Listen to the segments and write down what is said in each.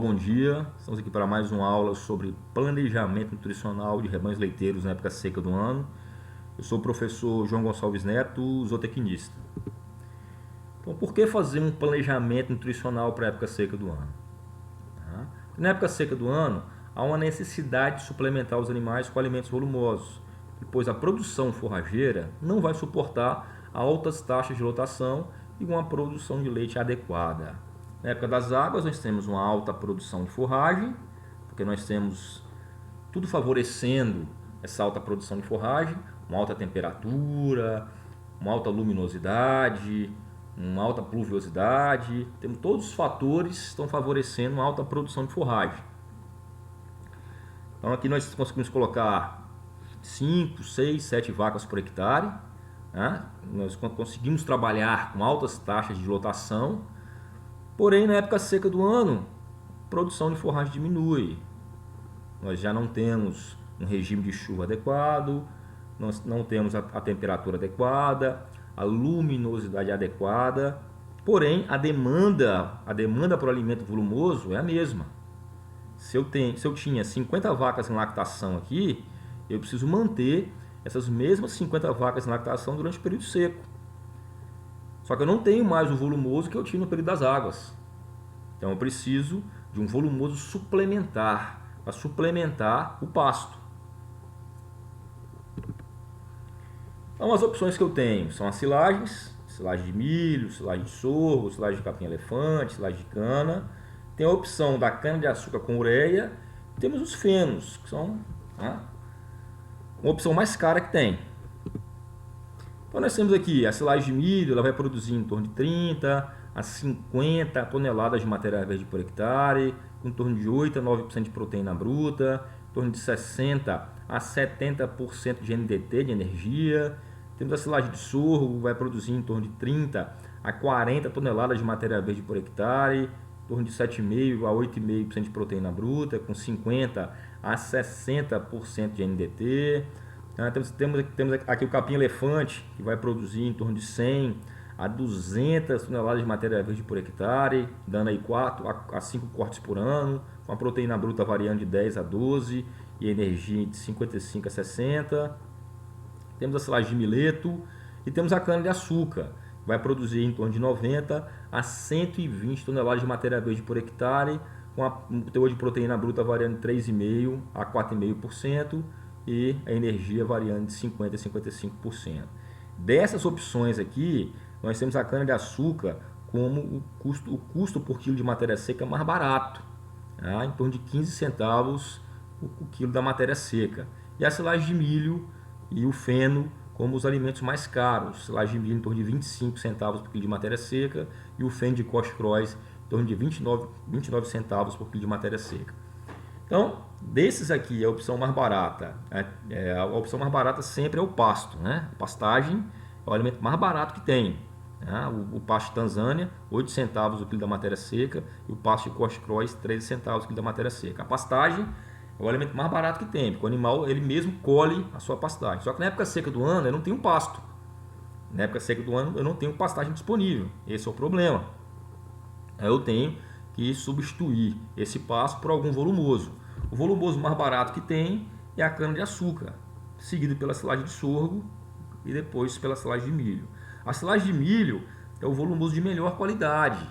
Bom dia, estamos aqui para mais uma aula sobre planejamento nutricional de rebanhos leiteiros na época seca do ano. Eu sou o professor João Gonçalves Neto, zootecnista. Então, por que fazer um planejamento nutricional para a época seca do ano? Na época seca do ano, há uma necessidade de suplementar os animais com alimentos volumosos, pois a produção forrageira não vai suportar altas taxas de lotação e uma produção de leite adequada. Na época das águas, nós temos uma alta produção de forragem, porque nós temos tudo favorecendo essa alta produção de forragem, uma alta temperatura, uma alta luminosidade, uma alta pluviosidade. Temos todos os fatores que estão favorecendo uma alta produção de forragem. Então aqui nós conseguimos colocar 5, 6, 7 vacas por hectare. Nós conseguimos trabalhar com altas taxas de lotação. Porém, na época seca do ano, a produção de forragem diminui. Nós já não temos um regime de chuva adequado, nós não temos a temperatura adequada, a luminosidade adequada. Porém, a demanda por alimento volumoso é a mesma. Se eu tinha 50 vacas em lactação aqui, eu preciso manter essas mesmas 50 vacas em lactação durante o período seco. Só que eu não tenho mais o volumoso que eu tinha no período das águas. Então eu preciso de um volumoso suplementar, para suplementar o pasto. Então as opções que eu tenho são as silagens, silagem de milho, silagem de sorgo, silagem de capim-elefante, silagem de cana. Tem a opção da cana-de-açúcar com ureia. Temos os fenos, que são uma opção mais cara que tem. Então nós temos aqui a silagem de milho, ela vai produzir em torno de 30 a 50 toneladas de matéria verde por hectare, em torno de 8 a 9% de proteína bruta, em torno de 60 a 70% de NDT, de energia. Temos a silagem de sorgo, vai produzir em torno de 30 a 40 toneladas de matéria verde por hectare, em torno de 7,5 a 8,5% de proteína bruta, com 50 a 60% de NDT. Temos aqui o capim-elefante, que vai produzir em torno de 100 a 200 toneladas de matéria verde por hectare, dando aí 4 a 5 cortes por ano, com a proteína bruta variando de 10 a 12 e energia de 55 a 60. Temos a silagem de mileto e temos a cana-de-açúcar, que vai produzir em torno de 90 a 120 toneladas de matéria verde por hectare, com um teor de proteína bruta variando de 3,5% a 4,5%. E a energia variando de 50% a 55%. Dessas opções aqui, nós temos a cana-de-açúcar como o custo por quilo de matéria seca mais barato, em torno de 15 centavos o quilo da matéria seca. E a silagem de milho e o feno como os alimentos mais caros. Silagem de milho em torno de 25 centavos por quilo de matéria seca e o feno de Koch-Krois em torno de 29 centavos por quilo de matéria seca. Então, desses aqui, a opção mais barata, a opção mais barata sempre é o pasto, A pastagem é o alimento mais barato que tem. O pasto de Tanzânia, 8 centavos o quilo da matéria seca, e o pasto de Koch-Krois, 13 centavos o quilo da matéria seca. A pastagem é o alimento mais barato que tem, porque o animal ele mesmo colhe a sua pastagem. Só que na época seca do ano eu não tenho pasto. Na época seca do ano eu não tenho pastagem disponível. Esse é o problema. Eu tenho que substituir esse pasto por algum volumoso. O volumoso mais barato que tem é a cana-de-açúcar, seguido pela silagem de sorgo e depois pela silagem de milho. A silagem de milho é o volumoso de melhor qualidade,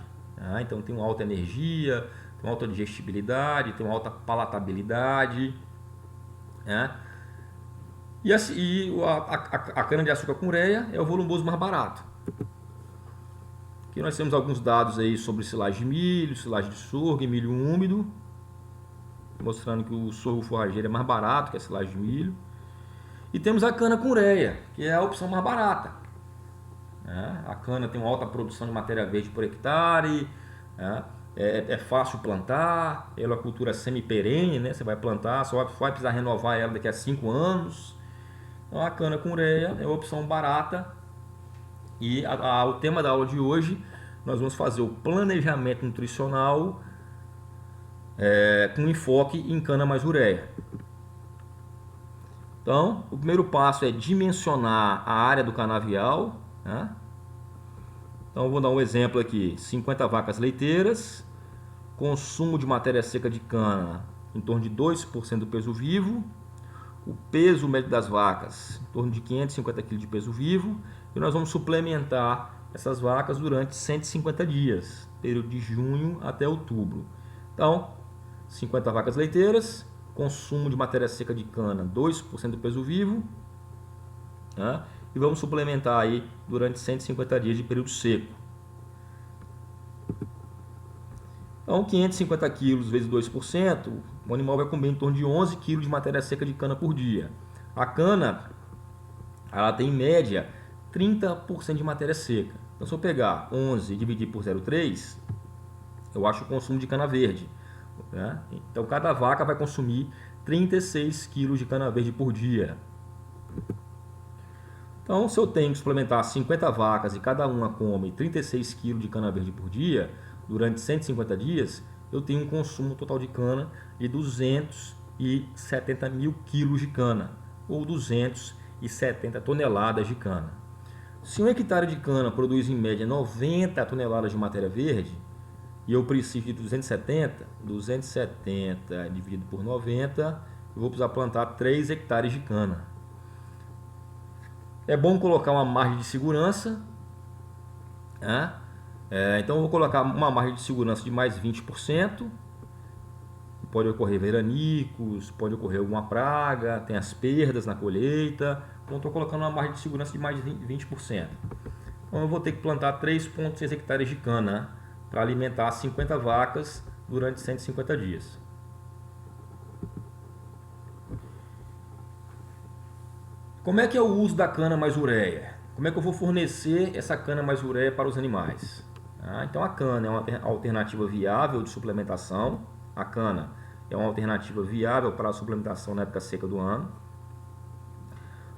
então tem uma alta energia, tem uma alta digestibilidade, tem uma alta palatabilidade. E a cana-de-açúcar com ureia é o volumoso mais barato. Aqui nós temos alguns dados aí sobre silagem de milho, silagem de sorgo e milho úmido, mostrando que o sorgo forrageiro é mais barato que a silagem de milho. E temos a cana com ureia, que é a opção mais barata. A cana tem uma alta produção de matéria verde por hectare, é fácil plantar, ela é uma cultura semi-perene, Você vai plantar, só vai precisar renovar ela daqui a 5 anos. Então a cana com ureia é a opção barata. E o tema da aula de hoje, nós vamos fazer o planejamento nutricional com enfoque em cana mais ureia. Então, o primeiro passo é dimensionar a área do canavial. Então, eu vou dar um exemplo aqui: 50 vacas leiteiras, consumo de matéria seca de cana em torno de 2% do peso vivo, o peso médio das vacas em torno de 550 kg de peso vivo, e nós vamos suplementar essas vacas durante 150 dias, período de junho até outubro. Então, 50 vacas leiteiras, consumo de matéria seca de cana 2% do peso vivo, né? E vamos suplementar aí durante 150 dias de período seco. Então, 550 kg vezes 2%, o animal vai comer em torno de 11 kg de matéria seca de cana por dia. A cana, ela tem em média 30% de matéria seca. Então, se eu pegar 11 e dividir por 0,3, eu acho o consumo de cana verde, né? Então, cada vaca vai consumir 36 kg de cana verde por dia. Então, se eu tenho que suplementar 50 vacas e cada uma come 36 kg de cana verde por dia, durante 150 dias, eu tenho um consumo total de cana de 270 mil quilos de cana, ou 270 toneladas de cana. Se um hectare de cana produz em média 90 toneladas de matéria verde, e eu preciso de 270 dividido por 90, eu vou precisar plantar 3 hectares de cana. É bom colocar uma margem de segurança, né? Então eu vou colocar uma margem de segurança de mais 20%. Pode ocorrer veranicos, pode ocorrer alguma praga, tem as perdas na colheita. Então estou colocando uma margem de segurança de mais 20%. Então eu vou ter que plantar 3,6 hectares de cana para alimentar 50 vacas durante 150 dias. Como é que é o uso da cana mais ureia? Como é que eu vou fornecer essa cana mais ureia para os animais? Então a cana é uma alternativa viável de suplementação. A cana é uma alternativa viável para a suplementação na época seca do ano.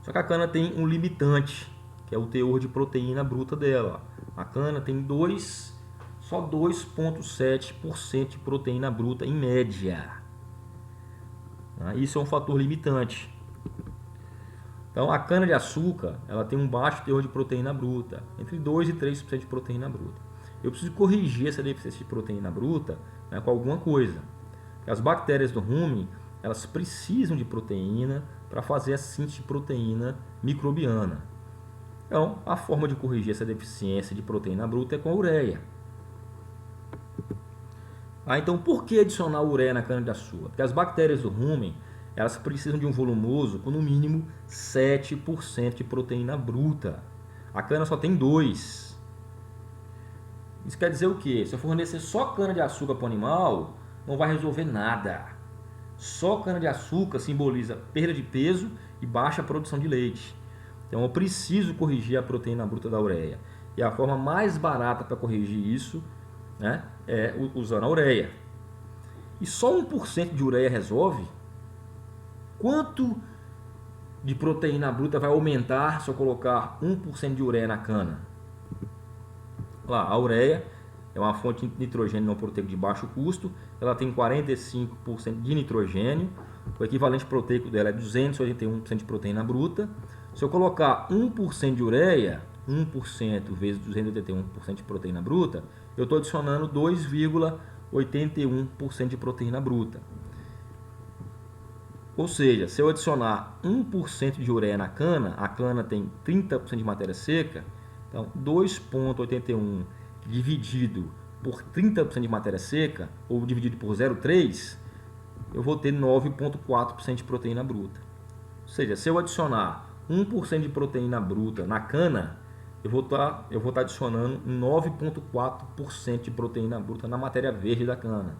Só que a cana tem um limitante, que é o teor de proteína bruta dela. A cana tem só 2,7% de proteína bruta em média. Isso é um fator limitante. Então a cana-de-açúcar ela tem um baixo teor de proteína bruta, entre 2 e 3% de proteína bruta. Eu preciso corrigir essa deficiência de proteína bruta, né, com alguma coisa. As bactérias do rumen elas precisam de proteína para fazer a síntese de proteína microbiana. Então a forma de corrigir essa deficiência de proteína bruta é com a ureia. Então por que adicionar ureia na cana-de-açúcar? Porque as bactérias do rumen elas precisam de um volumoso com no mínimo 7% de proteína bruta. A cana só tem 2%. Isso quer dizer o quê? Se eu fornecer só cana-de-açúcar para o animal, não vai resolver nada. Só cana-de-açúcar simboliza perda de peso e baixa produção de leite. Então eu preciso corrigir a proteína bruta da ureia. E a forma mais barata para corrigir isso, né, é usando a ureia. E só 1% de ureia resolve? Quanto de proteína bruta vai aumentar se eu colocar 1% de ureia na cana? Lá, a ureia é uma fonte de nitrogênio não proteico de baixo custo, ela tem 45% de nitrogênio, o equivalente proteico dela é 281% de proteína bruta. Se eu colocar 1% de ureia, 1% vezes 281% de proteína bruta, eu estou adicionando 2,81% de proteína bruta. Ou seja, se eu adicionar 1% de ureia na cana, a cana tem 30% de matéria seca, então 2,81 dividido por 30% de matéria seca, ou dividido por 0,3, eu vou ter 9,4% de proteína bruta. Ou seja, se eu adicionar 1% de proteína bruta na cana, eu vou estar adicionando 9,4% de proteína bruta na matéria verde da cana.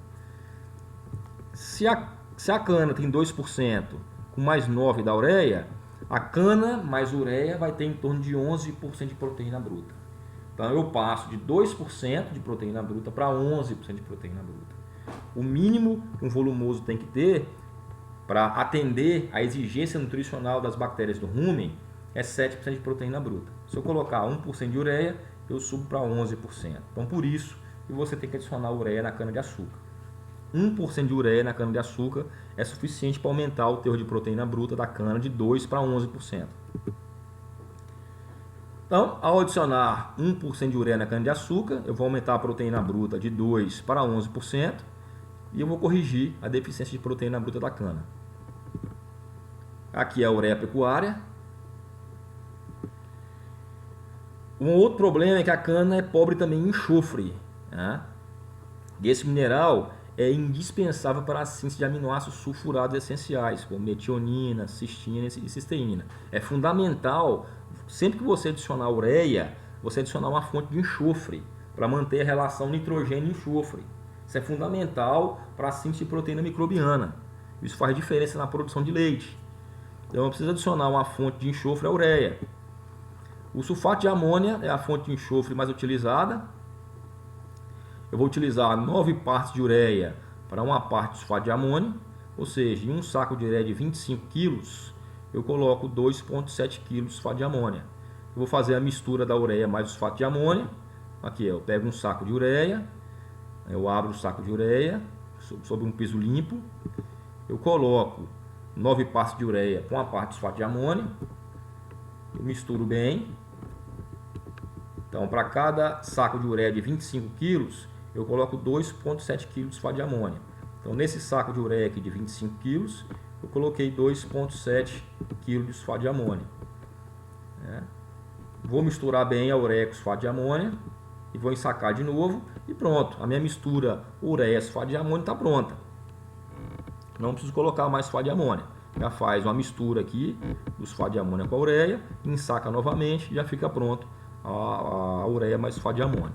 Se a cana tem 2% com mais 9% da ureia, a cana mais ureia vai ter em torno de 11% de proteína bruta. Então eu passo de 2% de proteína bruta para 11% de proteína bruta. O mínimo que um volumoso tem que ter para atender a exigência nutricional das bactérias do rumen é 7% de proteína bruta. Se eu colocar 1% de ureia, eu subo para 11%. Então por isso que você tem que adicionar ureia na cana-de-açúcar. 1% de ureia na cana-de-açúcar é suficiente para aumentar o teor de proteína bruta da cana de 2% para 11%. Então, ao adicionar 1% de ureia na cana-de-açúcar, eu vou aumentar a proteína bruta de 2% para 11%. e eu vou corrigir a deficiência de proteína bruta da cana. Aqui é a ureia pecuária. Um outro problema é que a cana é pobre também em enxofre, né? E esse mineral é indispensável para a síntese de aminoácidos sulfurados essenciais, como metionina, cistina e cisteína. É fundamental, sempre que você adicionar ureia, você adicionar uma fonte de enxofre, para manter a relação nitrogênio e enxofre. Isso é fundamental para a síntese de proteína microbiana. Isso faz diferença na produção de leite. Então eu preciso adicionar uma fonte de enxofre à ureia. O sulfato de amônia é a fonte de enxofre mais utilizada. Eu vou utilizar 9 partes de ureia para uma parte de sulfato de amônio, ou seja, em um saco de ureia de 25 kg, eu coloco 2,7 kg de sulfato de amônia. Eu vou fazer a mistura da ureia mais o sulfato de amônia. Aqui eu pego um saco de ureia, eu abro o saco de ureia sobre um piso limpo, eu coloco 9 partes de ureia com a parte de sulfato de amônia, eu misturo bem. Então, para cada saco de ureia de 25 kg, eu coloco 2,7 kg de sulfato de amônia. Então, nesse saco de ureia aqui de 25 kg, eu coloquei 2,7 kg de sulfato de amônia. Vou misturar bem a ureia com sulfato de amônia e vou ensacar de novo e pronto. A minha mistura ureia-sulfato de amônia está pronta. Não preciso colocar mais sulfato de amônia. Já faz uma mistura aqui do sulfato de amônia com a ureia, ensaca novamente e já fica pronto a ureia mais sulfato de amônia.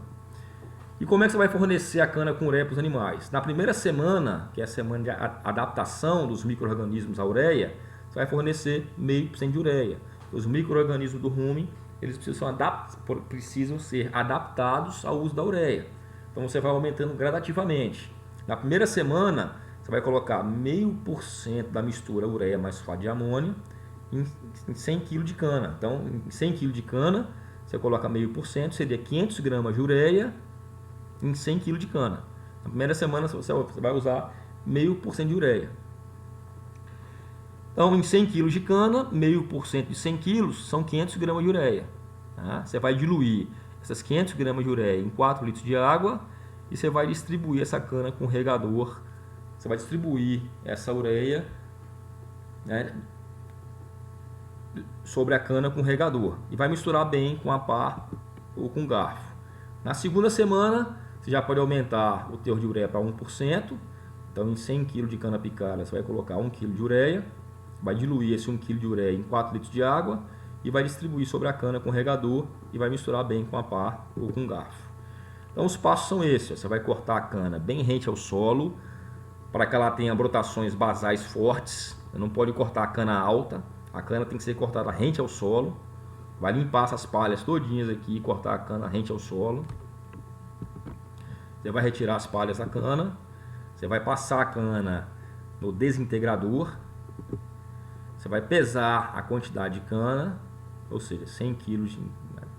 E como é que você vai fornecer a cana com ureia para os animais? Na primeira semana, que é a semana de adaptação dos micro-organismos à ureia, você vai fornecer 0,5% de ureia. Os micro-organismos do rumen, eles precisam ser adaptados ao uso da ureia. Então você vai aumentando gradativamente. Na primeira semana, você vai colocar 0,5% da mistura ureia mais sulfato de amônio em 100 kg de cana. Então, em 100 kg de cana, você coloca 0,5%, seria 500 gramas de ureia em 100 kg de cana. Na primeira semana, você vai usar 0,5% de ureia. Então, em 100 kg de cana, 0,5% de 100 kg são 500 gramas de ureia. Tá? Você vai diluir essas 500 gramas de ureia em 4 litros de água e você vai distribuir essa cana com regador. Você vai distribuir essa ureia, né, sobre a cana com regador e vai misturar bem com a pá ou com garfo. Na segunda semana, você já pode aumentar o teor de ureia para 1%. Então, em 100 kg de cana picada, você vai colocar 1 kg de ureia, vai diluir esse 1 kg de ureia em 4 litros de água e vai distribuir sobre a cana com regador e vai misturar bem com a pá ou com garfo. Então, os passos são esses. Você vai cortar a cana bem rente ao solo, para que ela tenha brotações basais fortes. Você não pode cortar a cana alta, a cana tem que ser cortada rente ao solo. Vai limpar essas palhas todinhas aqui e cortar a cana rente ao solo. Você vai retirar as palhas da cana, você vai passar a cana no desintegrador, você vai pesar a quantidade de cana, ou seja, 100 kg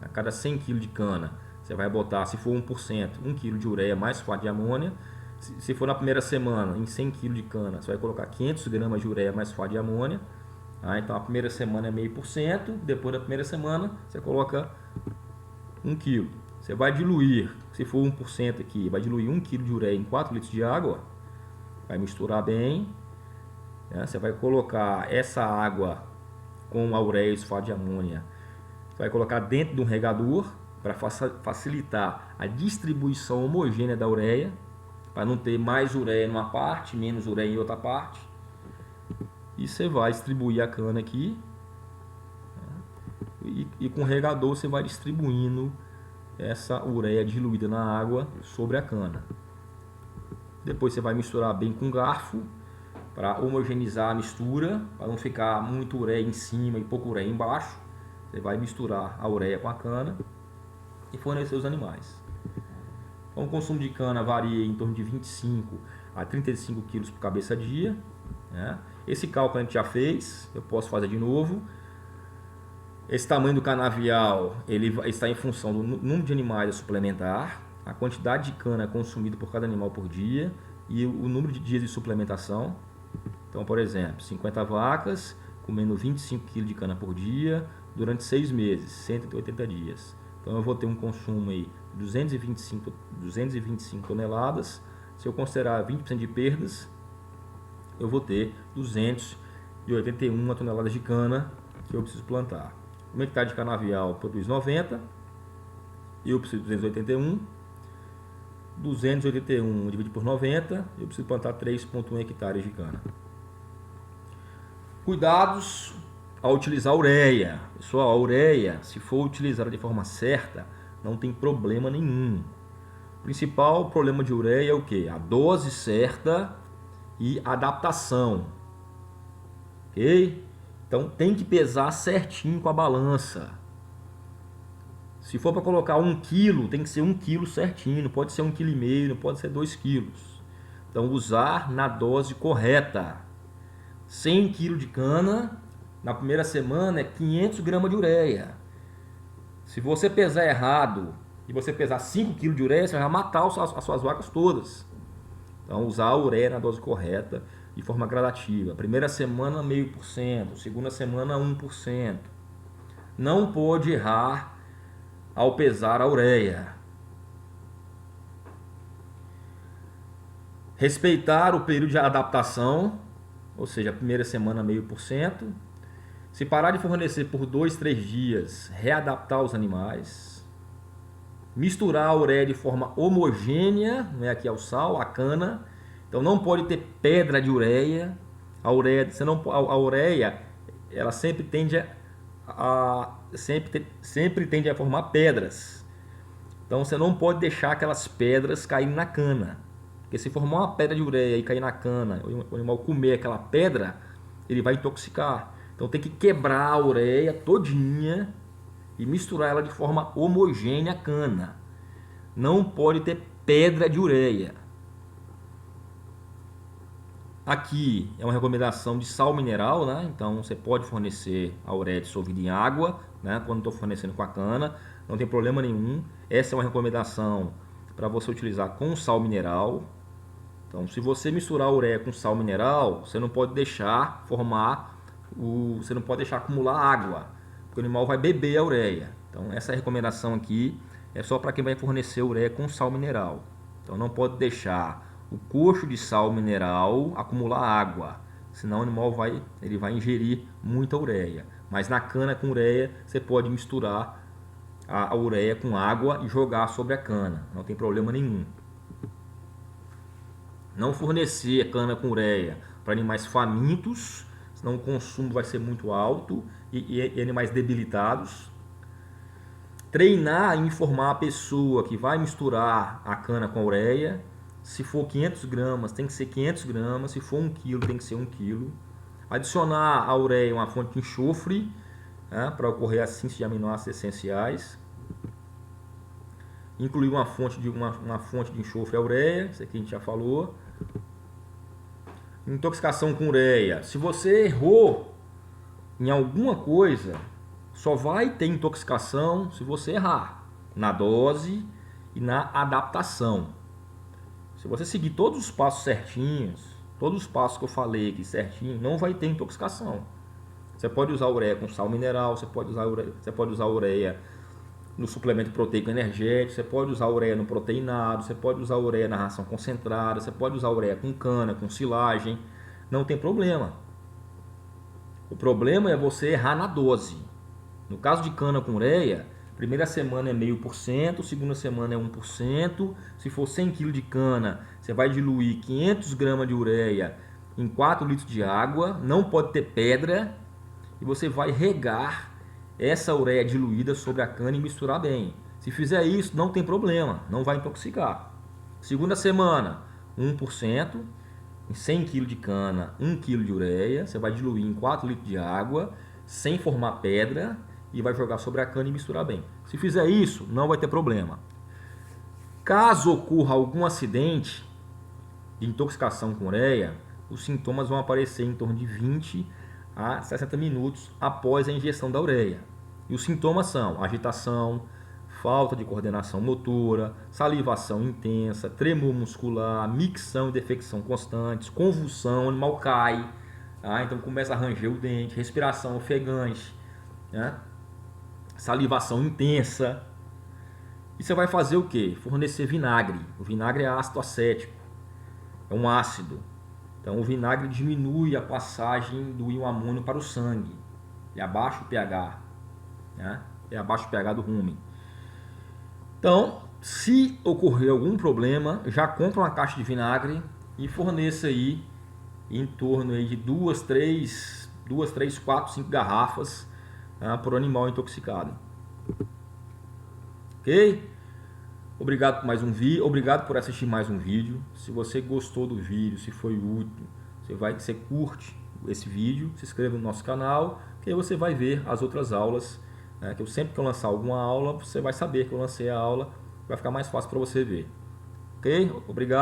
a cada 100 kg de cana, você vai botar, se for 1%, 1 kg de ureia mais sulfato de amônia. Se for na primeira semana, em 100 kg de cana, você vai colocar 500 gramas de ureia mais sulfato de amônia. Então a primeira semana é 0,5%, depois da primeira semana você coloca 1 kg. Você vai diluir, se for 1% aqui, vai diluir 1 kg de ureia em 4 litros de água, vai misturar bem, né? Você vai colocar essa água com a ureia e sulfato de amônia, você vai colocar dentro de um regador para facilitar a distribuição homogênea da ureia, para não ter mais ureia numa parte, menos ureia em outra parte. E você vai distribuir a cana aqui, né? E com o regador você vai distribuindo essa ureia diluída na água sobre a cana. Depois você vai misturar bem com garfo para homogeneizar a mistura, para não ficar muito ureia em cima e pouca ureia embaixo. Você vai misturar a ureia com a cana e fornecer os animais. Então, o consumo de cana varia em torno de 25 a 35 kg por cabeça dia, né? Esse cálculo a gente já fez, eu posso fazer de novo. Esse tamanho do canavial ele está em função do número de animais a suplementar, a quantidade de cana consumida por cada animal por dia e o número de dias de suplementação. Então, por exemplo, 50 vacas comendo 25 kg de cana por dia durante 6 meses, 180 dias. Então eu vou ter um consumo aí de 225 toneladas Se eu considerar 20% de perdas, eu vou ter 281 toneladas de cana que eu preciso plantar. Uma hectare de canavial produz 90, eu preciso de 281. 281 dividido por 90, eu preciso plantar 3,1 hectares de cana. Cuidados ao utilizar a ureia. Pessoal, a ureia, se for utilizada de forma certa, não tem problema nenhum. O principal problema de ureia é o que? A dose certa e adaptação. Ok? Então tem que pesar certinho com a balança. Se for para colocar 1 kg, tem que ser 1 kg certinho, não pode ser 1,5 kg, não pode ser 2 kg. Então usar na dose correta. 100 kg de cana, na primeira semana é 500 gramas de ureia. Se você pesar errado e você pesar 5 kg de ureia, você vai matar as suas vacas todas. Então usar a ureia na dose correta, de forma gradativa. Primeira semana 0,5%, segunda semana 1%. Não pode errar ao pesar a ureia. Respeitar o período de adaptação, ou seja, a primeira semana 0,5%. Se parar de fornecer por 2, 3 dias, readaptar os animais. Misturar a ureia de forma homogênea, né, aqui ao sal, a cana. Então não pode ter pedra de ureia. A ureia, ela sempre tende a formar pedras. Então você não pode deixar aquelas pedras caírem na cana. Porque se formar uma pedra de ureia e cair na cana, o animal comer aquela pedra, ele vai intoxicar. Então tem que quebrar a ureia todinha e misturar ela de forma homogênea à cana. Não pode ter pedra de ureia. Aqui é uma recomendação de sal mineral, né? Então você pode fornecer a ureia dissolvida em água, né? Quando estou fornecendo com a cana, não tem problema nenhum. Essa é uma recomendação para você utilizar com sal mineral. Então, se você misturar a ureia com sal mineral, você não pode deixar você não pode deixar acumular água, porque o animal vai beber a ureia. Então, essa recomendação aqui é só para quem vai fornecer ureia com sal mineral. Então, não pode deixar o coxo de sal mineral acumular água, senão o animal vai ingerir muita ureia. Mas na cana com ureia, você pode misturar a ureia com água e jogar sobre a cana, não tem problema nenhum. Não fornecer cana com ureia para animais famintos, senão o consumo vai ser muito alto e animais debilitados. Treinar e informar a pessoa que vai misturar a cana com a ureia. Se for 500 gramas, tem que ser 500 gramas. Se for 1 kg, tem que ser 1 kg. Adicionar à ureia uma fonte de enxofre, né, para ocorrer a síntese de aminoácidos essenciais. Incluir uma fonte de enxofre à ureia, isso aqui a gente já falou. Intoxicação com ureia. Se você errou em alguma coisa, só vai ter intoxicação se você errar na dose e na adaptação. Se você seguir todos os passos certinhos, todos os passos que eu falei aqui certinho, não vai ter intoxicação. Você pode usar ureia com sal mineral, você pode usar ureia no suplemento proteico energético, você pode usar ureia no proteinado, você pode usar ureia na ração concentrada, você pode usar ureia com cana, com silagem, não tem problema. O problema é você errar na dose. No caso de cana com ureia, primeira semana é 0,5%, segunda semana é 1%. Se for 100 kg de cana, você vai diluir 500 gramas de ureia em 4 litros de água, não pode ter pedra, e você vai regar essa ureia diluída sobre a cana e misturar bem. Se fizer isso, não tem problema, não vai intoxicar. Segunda semana, 1%, em 100 kg de cana, 1 kg de ureia, você vai diluir em 4 litros de água, sem formar pedra, e vai jogar sobre a cana e misturar bem. Se fizer isso, não vai ter problema. Caso ocorra algum acidente de intoxicação com ureia, os sintomas vão aparecer em torno de 20 a 60 minutos após a ingestão da ureia. E os sintomas são agitação, falta de coordenação motora, salivação intensa, tremor muscular, micção e defecção constantes, convulsão, o animal cai, tá? Então começa a ranger o dente, respiração ofegante, né? Salivação intensa. E você vai fazer o que? Fornecer vinagre. O vinagre é ácido acético. é um ácido. Então o vinagre diminui a passagem do íon amônio para o sangue. Ele abaixa o pH, né? Ele abaixa o pH do rumen. Então, se ocorrer algum problema, já compra uma caixa de vinagre e forneça aí em torno aí de 2, 3, 4, 5 garrafas, tá, por animal intoxicado. Ok? Obrigado por mais um vídeo, obrigado por assistir mais um vídeo. Se você gostou do vídeo, se foi útil, você curte esse vídeo, se inscreva no nosso canal, que aí você vai ver as outras aulas, né, que eu sempre que eu lançar alguma aula, você vai saber que eu lancei a aula, vai ficar mais fácil para você ver. Ok? Obrigado.